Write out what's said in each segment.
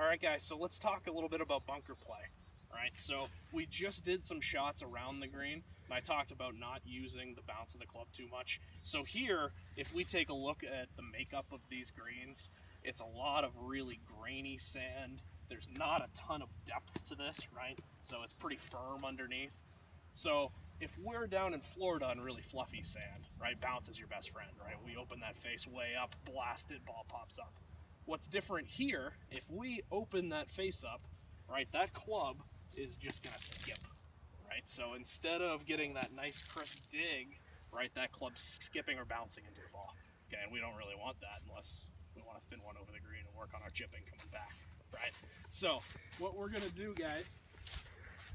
Alright guys, so let's talk a little bit about bunker play. Alright, so we just did some shots around the green, and I talked about not using the bounce of the club too much. So here, if we take a look at the makeup of these greens, it's a lot of really grainy sand. There's not a ton of depth to this, right? So it's pretty firm underneath. So if we're down in Florida on really fluffy sand, right, bounce is your best friend, right? We open that face way up, blast it, ball pops up. What's different here, if we open that face up, right, that club is just gonna skip, right? So instead of getting that nice crisp dig, right, that club's skipping or bouncing into the ball. Okay, and we don't really want that unless we want to thin one over the green and work on our chipping coming back, right? So what we're gonna do, guys,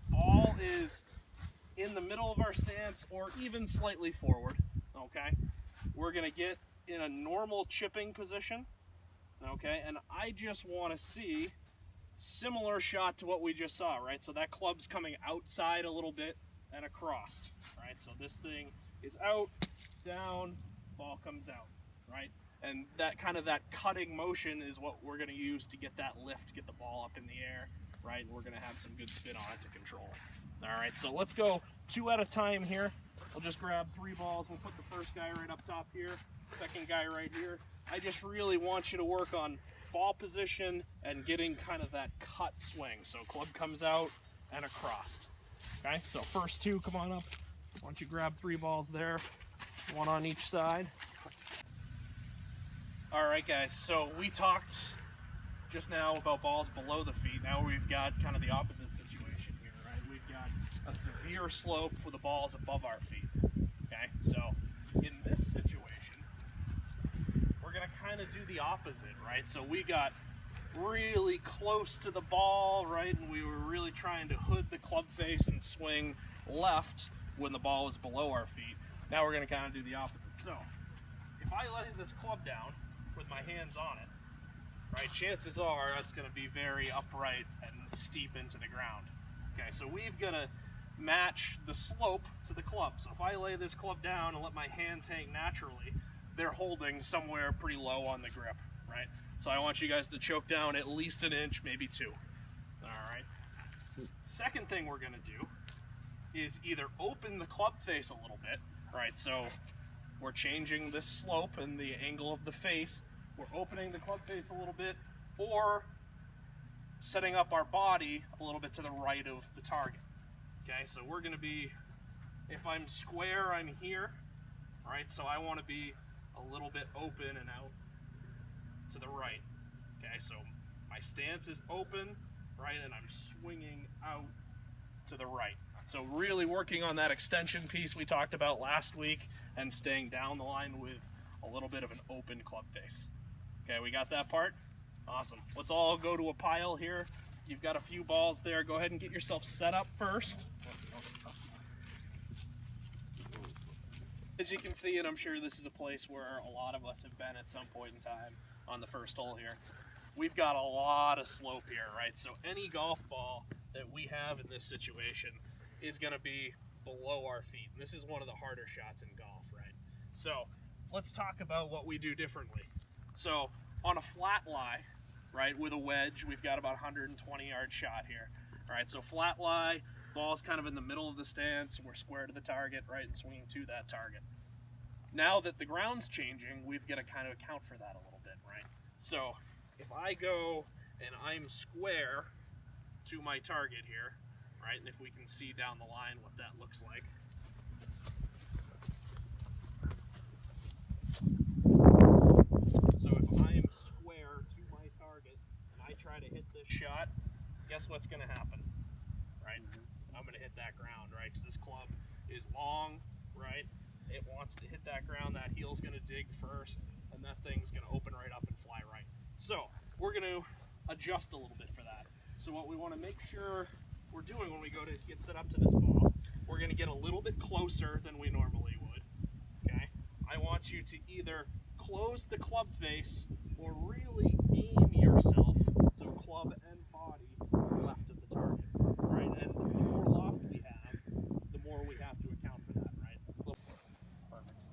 ball is in the middle of our stance or even slightly forward, okay? We're gonna get in a normal chipping position, okay? And I just wanna see similar shot to what we just saw, right? So that club's coming outside a little bit and across, right? So this thing is out, down, ball comes out, right? And that kind of that cutting motion is what we're gonna use to get that lift, get the ball up in the air, right? And we're gonna have some good spin on it to control. All right, so let's go 2 at a time here. We'll just grab 3 balls. We'll put the first guy right up top here, second guy right here. I just really want you to work on ball position and getting kind of that cut swing. So club comes out and across. Okay, so first 2, come on up. Why don't you grab 3 balls there, 1 on each side. All right, guys, so we talked just now about balls below the feet. Now we've got kind of the opposite situation here, right? We've got a severe slope with the balls above our feet. Okay, so in this situation, we're gonna kind of do the opposite, right? So we got really close to the ball, right? And we were really trying to hood the club face and swing left when the ball was below our feet. Now we're gonna kind of do the opposite. So if I lay this club down with my hands on it, right, chances are it's going to be very upright and steep into the ground. Okay, so we've got to match the slope to the club. So if I lay this club down and let my hands hang naturally, they're holding somewhere pretty low on the grip, right? So I want you guys to choke down at least 1 inch, maybe 2. All right. Second thing we're going to do is either open the club face a little bit, right? So we're changing this slope and the angle of the face. We're opening the club face a little bit, or setting up our body a little bit to the right of the target. Okay, so we're gonna be, if I'm square, I'm here, right? So I wanna be a little bit open and out to the right. Okay, so my stance is open, right? And I'm swinging out to the right. So really working on that extension piece we talked about last week and staying down the line with a little bit of an open club face. Okay, we got that part? Awesome. Let's all go to a pile here. You've got a few balls there. Go ahead and get yourself set up first. As you can see, and I'm sure this is a place where a lot of us have been at some point in time on the first hole here, we've got a lot of slope here, right? So any golf ball that we have in this situation is going to be below our feet. And this is one of the harder shots in golf, right? So let's talk about what we do differently. So on a flat lie, right, with a wedge, we've got about 120-yard shot here. All right, so flat lie, ball's kind of in the middle of the stance, we're square to the target, right, and swinging to that target. Now that the ground's changing, we've got to kind of account for that a little bit, right? So if I go and I'm square to my target here, right, and if we can see down the line what that looks like. So if I'm square to my target and I try to hit this shot, guess what's going to happen, right? I'm going to hit that ground, right? Because this club is long, right? It wants to hit that ground. That heel's going to dig first, and that thing's going to open right up and fly right. So we're going to adjust a little bit for that. So what we want to make sure we're doing when we go to get set up to this ball, we're going to get a little bit closer than we normally would. Okay, I want you to either close the club face or really aim yourself so club and body are left of the target, right? And the more loft we have, the more we have to account for that, right? Perfect.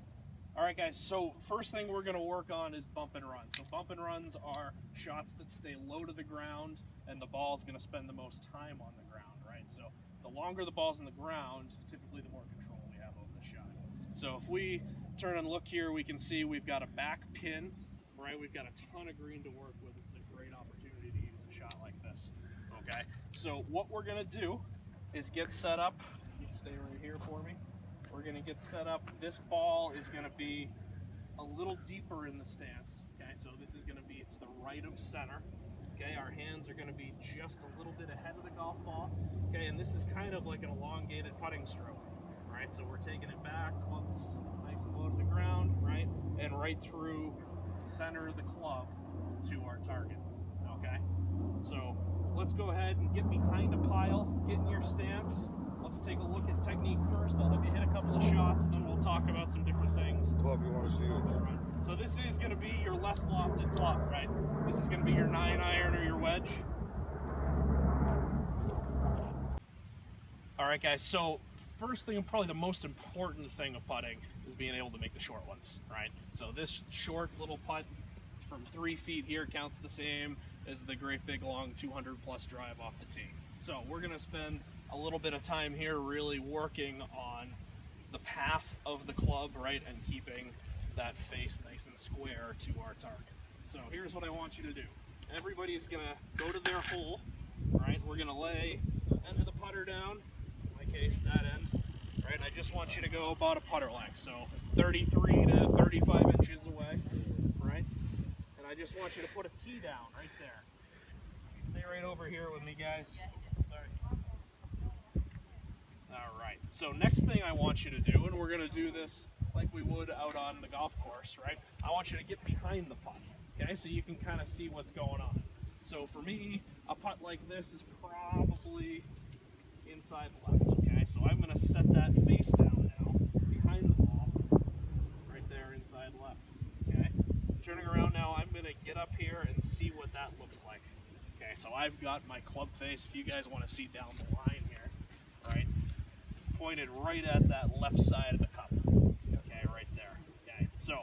All right. Alright guys, so first thing we're going to work on is bump and run. So bump and runs are shots that stay low to the ground and the ball is going to spend the most time on the ground, right? So the longer the ball's in the ground, typically the more control we have over the shot. So if we turn and look here, we can see we've got a back pin, right? We've got a ton of green to work with. This is a great opportunity to use a shot like this, okay? So what we're going to do is get set up. You stay right here for me. We're going to get set up. This ball is going to be a little deeper in the stance, okay? So this is going to be to the right of center, okay? Our hands are going to be just a little bit ahead of the golf ball, okay? And this is kind of like an elongated putting stroke, right? So we're taking it back, clubs nice and low to the ground, right? And right through the center of the club to our target, okay? So let's go ahead and get behind a pile, get in your stance. Let's take a look at technique first. I'll have you hit a couple of shots, and then we'll talk about some different things. Club you want to use. Right. So this is going to be your less lofted club, right? This is going to be your 9-iron or your wedge. All right, guys. So first thing, and probably the most important thing of putting, is being able to make the short ones, right? So this short little putt from 3 feet here counts the same as the great big long 200+ drive off the tee. So we're going to spend a little bit of time here really working on the path of the club, right, and keeping that face nice and square to our target. So here's what I want you to do. Everybody's going to go to their hole, right? We're going to lay end of the putter down, in my case, that end, right? I just want you to go about a putter length, so 33 to 35 inches away, right? And I just want you to put a tee down right there. Stay right over here with me, guys. Sorry. Alright, so next thing I want you to do, and we're going to do this like we would out on the golf course, right? I want you to get behind the putt, okay? So you can kind of see what's going on. So for me, a putt like this is probably inside left, okay? So I'm going to set that face down now, behind the ball, right there inside left, okay? Turning around now, I'm going to get up here and see what that looks like. Okay, so I've got my club face, if you guys want to see down the line here, right? Pointed right at that left side of the cup, okay, right there, okay? So,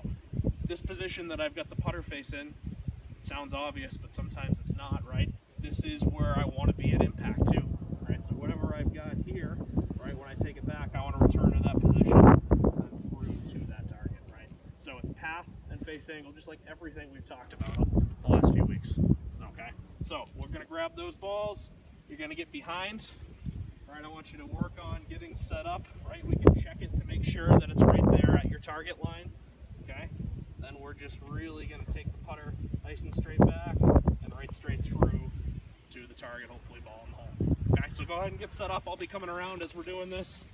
this position that I've got the putter face in, it sounds obvious, but sometimes it's not, right? This is where I want to be at impact too, right? So whatever I've got here, right, when I take it back, I want to return to that position and through to that target, right? So it's path and face angle, just like everything we've talked about the last few weeks, okay? So we're going to grab those balls, you're going to get behind. Right, I want you to work on getting set up, right? We can check it to make sure that it's right there at your target line, okay? Then we're just really going to take the putter nice and straight back and right straight through to the target, hopefully ball in the hole. Okay, so go ahead and get set up. I'll be coming around as we're doing this.